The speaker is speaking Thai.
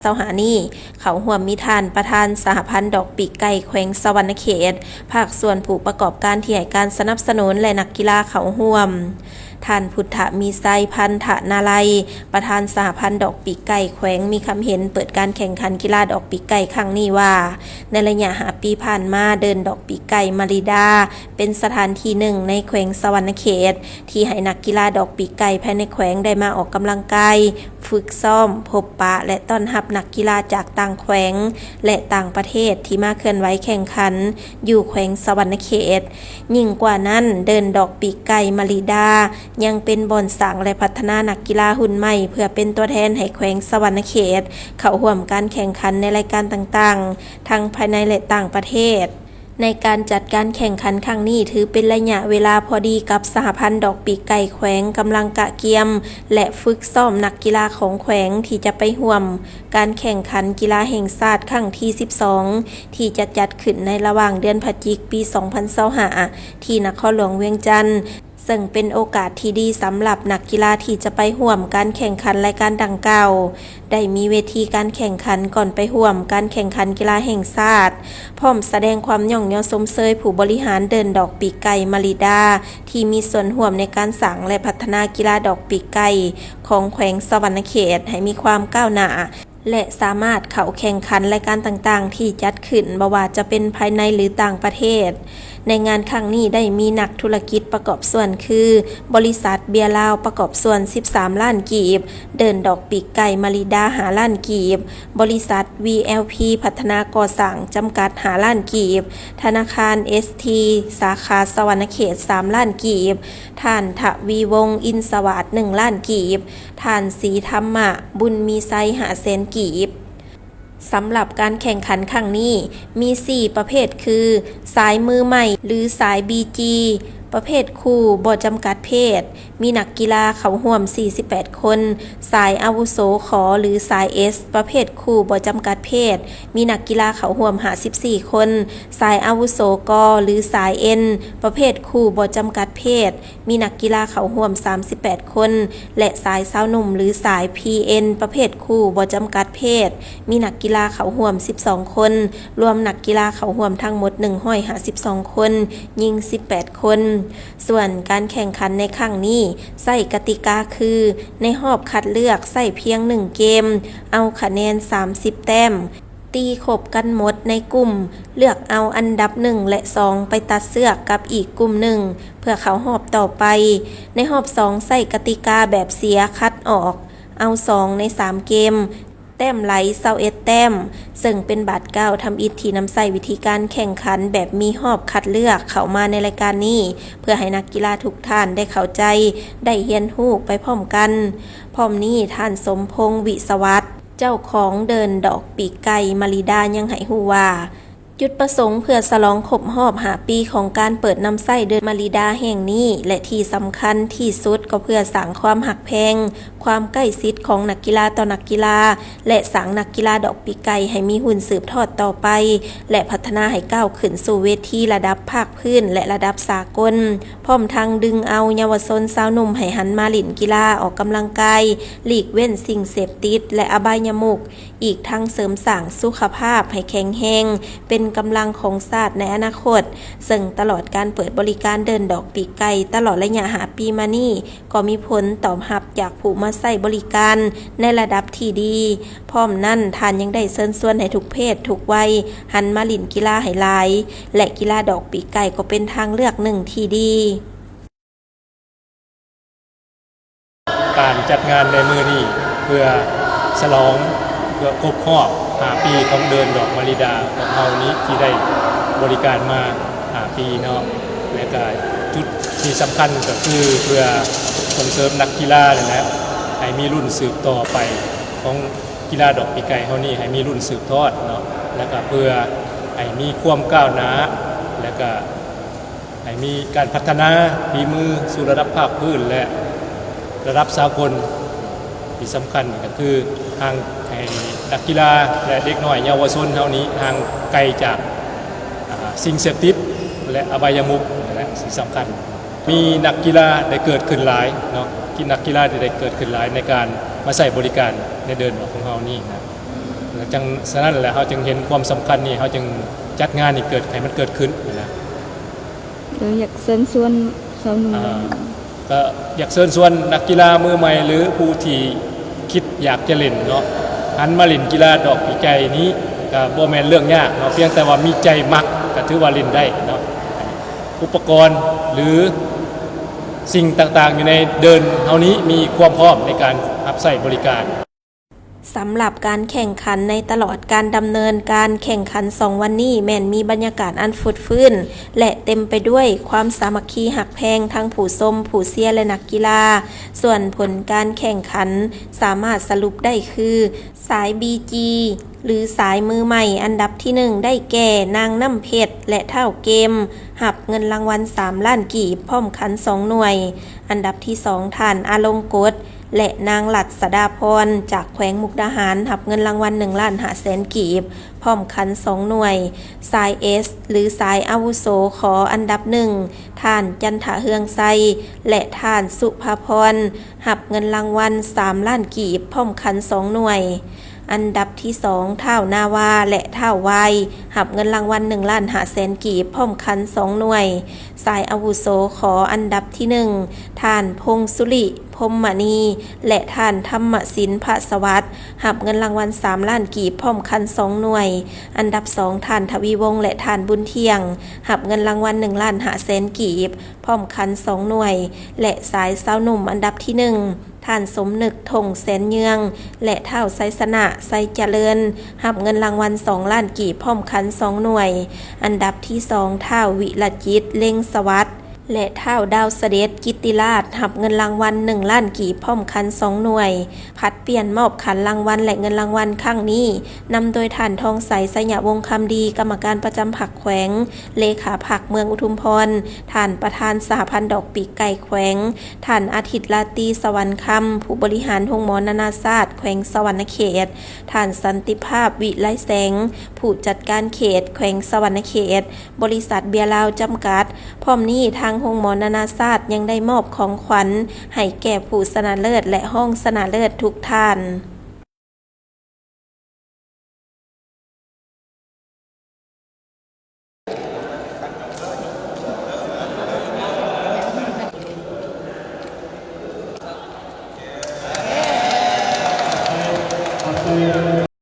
เสาหานี่เขาห่วมมิทานประธานสหพันธ์ดอกปีกไก่แขวงสวรรณเขตภาคส่วนผู้ประกอบการที่ให้การสนับสนุนและนักกีฬาเขาห่วมท่านพุทธมีไซพันธนาลัยประธานสหพันธ์ดอกปีกไก่แขวงมีคำเห็นเปิดการแข่งขันกีฬาดอกปีกไก่ครั้งนี้ว่าในระยะ5 ปีผ่านมาเดินดอกปีกไก่มาริดาเป็นสถานที่หนึ่งในแขวงสวรรณเขตที่ให้นักกีฬาดอกปีกไก่ภายในแขวงได้มาออกกำลังกายฝึกซ้อมพบปะและต้อนรับนักกีฬาจากต่างแขวงและต่างประเทศที่มาเคลื่อนไหวแข่งขันอยู่แขวงสวรรณเขตยิ่งกว่านั้นเดินดอกปีกไก่มาริดายังเป็นบ่อนสร้างและพัฒนานักกีฬาหุ่นใหม่เพื่อเป็นตัวแทนให้แขวงสวรรณเขตเข้าร่วมการแข่งขันในรายการต่างๆทั้งภายในและต่างประเทศในการจัดการแข่งขันครั้งนี้ถือเป็นระยะเวลาพอดีกับสหพันธ์ดอกปีกไก่แขวงกำลังกะเกียมและฝึกซ้อมนักกีฬาของแขวงที่จะไปร่วมการแข่งขันกีฬาแห่งชาติครั้งที่12ที่จะจัดขึ้นในระหว่างเดือนพฤศจิกายนปี2025ที่นครหลวงเวียงจันทร์ซึ่งเป็นโอกาสที่ดีสำหรับนักกีฬาที่จะไปร่วมการแข่งขันรายการดังกล่าวได้มีเวทีการแข่งขันก่อนไปร่วมการแข่งขันกีฬาแห่งชาติพร้อมแสดงความย่องเยาสมเชยผู้บริหารเดินดอกปีกไก่มาริดาที่มีส่วนร่วมในการสร้างและพัฒนากีฬาดอกปีกไก่ของแขวงสวรรณเขตให้มีความก้าวหน้าและสามารถเข้าแข่งขันรายการต่างๆที่จัดขึ้นบ่ว่าจะเป็นภายในหรือต่างประเทศในงานครั้งนี้ได้มีนักธุรกิจประกอบส่วนคือบริษัทเบียร์ลาวประกอบส่วน13 ล้านกีบเดินดอกปีกไก่มาริดา5 ล้านกีบบริษัท VLP พัฒนาก่อสร้างจำกัด5 ล้านกีบธนาคาร ST สาขาสวรรณเขต3 ล้านกีบท่านทวีวงศ์อินสวัสดิ์1 ล้านกีบท่านศรีธรรมะบุญมีไซ5 แสนกีบสำหรับการแข่งขันครั้งนี้มี 4 ประเภทคือสายมือใหม่หรือสาย BG ประเภทคู่บ่จำกัดเพศมีนักกีฬาเข้าร่วม48 คนสายอาวุโสขอหรือสาย S ประเภทคู่บ่จำกัดเพศมีนักกีฬาเข้าร่วม54 คนสายอาวุโสกหรือสาย N ประเภทคู่บ่จำกัดเพศมีนักกีฬาเข้าร่วม38 คนและสายสาวหนุ่มหรือสาย PN ประเภทคู่บ่จำกัดเพศมีนักกีฬาเข้าร่วม12 คนรวมนักกีฬาเข้าร่วมทั้งหมด152 คนยิง18 คนส่วนการแข่งขันในครั้งนี้ใส่กติกาคือในรอบคัดเลือกใส่เพียง1 เกมเอาคะแนน30 แต้มตีขบกันหมดในกลุ่มเลือกเอาอันดับ1และ2ไปตัดเสือกกับอีกกลุ่มหนึ่งเพื่อเข้ารอบต่อไปในรอบ2ใส่กติกาแบบเสียคัดออกเอา2ใน3 เกมแต้มไหล21 แต้มซึ่งเป็นบาท9ทำอิฐที่นำใส่วิธีการแข่งขันแบบมีรอบคัดเลือกเข้ามาในรายการนี้เพื่อให้นักกีฬาทุกท่านได้เข้าใจได้เรียนรู้ไปพร้อมกันพร้อมนี้ท่านสมพงษ์วิศวัตรเจ้าของเดินดอกปีกไก่มาริดายังให้รู้ว่าจุดประสงค์เพื่อฉลองครบรอบ5 ปีของการเปิดนำไส้เดินมาริดาแห่งนี้และที่สำคัญที่สุดก็เพื่อสร้างความหักแพงความใกล้ชิดของนักกีฬาต่อนักกีฬาและสร้างนักกีฬาดอกปีกไก่ให้มีหุ่นสืบทอดต่อไปและพัฒนาให้ก้าวขึ้นสู่เวทีระดับภาคพื้นและระดับสากลพร้อมทั้งดึงเอาเยาวชนสาวหนุ่มให้หันมาเล่นกีฬาออกกำลังกายหลีกเว้นสิ่งเสพติดและอบายมุขอีกทั้งเสริมสร้างสุขภาพให้แข็งแรงเป็นกำลังของชาติในอนาคตซึ่งตลอดการเปิดบริการเดินดอกปีกไก่ตลอดระยะ5 ปีมานี้ก็มีผลตอบรับจากผู้มาใช้บริการในระดับที่ดีพร้อมนั้นท่านยังได้เชิญชวนให้ทุกเพศทุกวัยหันมาเล่นกีฬาให้หลายและกีฬาดอกปีกไก่ก็เป็นทางเลือกหนึ่งที่ดีการจัดงานในมือนี้เพื่อฉลองเพื่อครบรอบ5 ปีของเดินดอกมาริดาของเรานี้ที่ได้บริการมา5 ปีเนาะและก็จุดที่สำคัญก็คือเพื่อส่งเสริมนักกีฬาเลยนะให้มีรุ่นสืบต่อไปของกีฬาดอกปีกไก่เฮานี่ให้มีรุ่นสืบทอดเนาะแล้วก็เพื่อให้มีความก้าวหน้าแล้วก็ให้มีการพัฒนาฝีมือสู่ระดับภาคพื้นและระดับสากลที่สำคัญก็คือทางให้นักกีฬาและเด็กน้อยเยาวชนเท่านี้ทางไกลจากสิ่งเสพติดและอบายมุขและสิ่งสำคัญมีนักกีฬาได้เกิดขึ้นหลายเนาะนักกีฬาได้เกิดขึ้นหลายในการมาใช้บริการในเดินของเรานี่นะ จังฉะนั้นแหละเขาจึงเห็นความสำคัญนี่เขาจึงจัดงานนี่เกิดให้มันเกิดขึ้นนะอยากเชิญชวนสาวหนุ่มก็อยากเชิญชวนนักกีฬามือใหม่หรือผู้ที่คิดอยากจะเล่นเนาะหันมาเล่นกีฬาดอกปีไก่นี้ก็บ่แม่นเรื่องยากเนาะเพียงแต่ว่ามีใจมักก็ถือว่าเล่นได้เนาะอุปกรณ์หรือสิ่งต่างๆอยู่ในเดินเฮานี้มีความพร้อมในการรับใช้บริการสำหรับการแข่งขันในตลอดการดำเนินการแข่งขัน2วันนี้แม่นมีบรรยากาศอันฟุดฟื้นและเต็มไปด้วยความสามัคคีหักแพงทั้งผู้ชมผู้เชียร์และนักกีฬาส่วนผลการแข่งขันสามารถสรุปได้คือสาย BG หรือสายมือใหม่อันดับที่1ได้แก่นางน้ำเพชรและเท่าเกมหับเงินรางวัล3ล้านกีบพร้อมขัน2หน่วยอันดับที่2ท่านอาลงกฎและนางหลัดสดาพรจากแขวงมุกดาหารหับเงินรางวัล1 ล้าน5แสนกีบพร้อมขัน2หน่วยสาย S หรือสายอาวุโสขออันดับ1ท่านจันทะเฮืองไซและท่านสุภาพรหับเงินรางวัล3 ล้านกีบพร้อมขัน2หน่วยอันดับที่2ท่าวนาวาและท่าววายหับเงินรางวัล1 ล้าน5แสนกีบพร้อมขัน2หน่วยสายอาวุโสขออันดับที่1ท่านพงสุริพรหมณีและท่านธรรมศิลป์ภสวัสดิ์หับเงินรางวัล3 ล้านกีบพร้อมขัน2หน่วยอันดับ2ท่านทวีวงศ์และท่านบุญเที่ยงหับเงินรางวัล1 ล้าน5แสนกีบพร้อมขัน2หน่วยและสายสาวหนุ่มอันดับที่1ท่านสมนึกธงแสนเยืองและเท่าไซสนะไซเจริญหับเงินรางวัล2 ล้านกีบพร้อมขัน2หน่วยอันดับที่2ท่าวิรจิตเล็งสวัสดิ์และเท่าดาวเสด็จกิตติราชหับเงินรางวัล1 ล้านกีบพร้อมขัน2หน่วยผัดเปลี่ยนมอบขันรางวัลและเงินรางวัลครั้งนี้นำโดยท่านทองใสสยะวงศ์คำดีกรรมการประจำผักแขวงเลขาผักเมืองอุทุมพรท่านประธานสหพันธ์ดอกปีกไก่แขวงท่านอาทิตย์ลาตรีสวรรค์คำผู้บริหารโรงหมอนานาชาติแขวงสวรรณเขตท่านสันติภาพวิไลแสงผู้จัดการเขตแขวงสวรรณเขตบริษัทเบียร์ลาวจำกัดพร้อมนี้ทางโรงหมอนานาชาติยังได้มอบของขวัญให้แก่ผู้ชนะเลิศและห้องชนะเลิศทุกท่าน